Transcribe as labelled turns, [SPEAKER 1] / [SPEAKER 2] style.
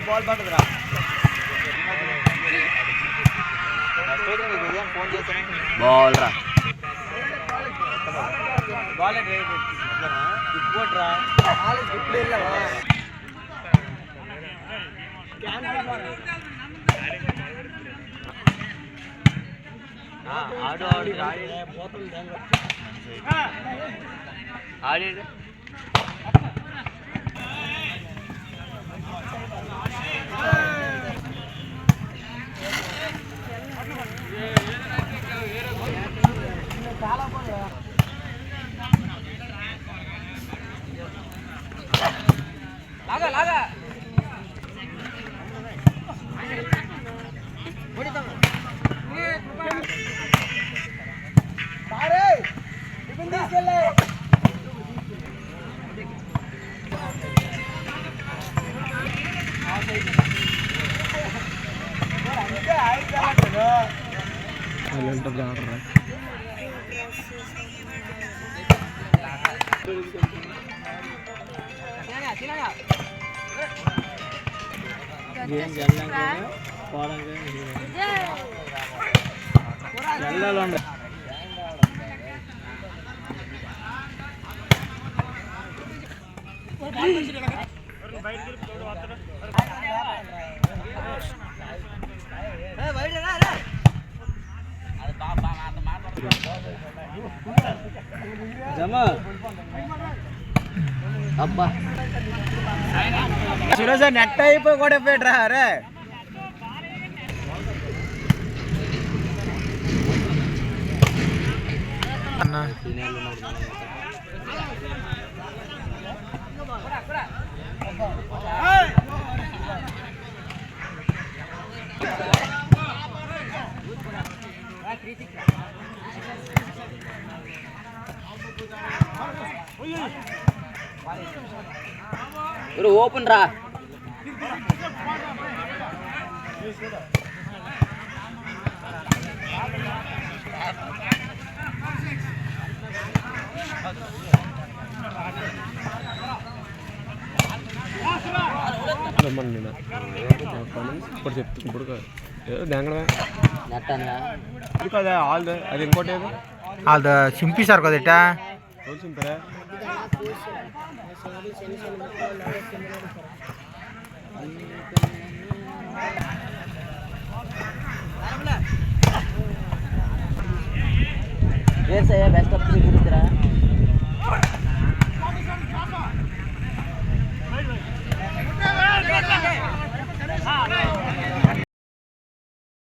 [SPEAKER 1] ball పడుతుందిరా ball రా ball ఇప్పుడురా ఇప్పుడు వెళ్ళావా ఆడు ఆడి ఆడి లాగా లాగా అబ్బా సురేష్ నెట్ అయిపోయి కూడా పెట్టరా అరే ఓపెన్ రా
[SPEAKER 2] ఇప్పుడు చెప్తుంది ఇప్పుడు కదా అది ఇంకోటి
[SPEAKER 1] అది చింపేశారు కదా ఇట్టా
[SPEAKER 2] చింపారా
[SPEAKER 1] బెస్ట్ ఆఫ్ 3 గురించిరా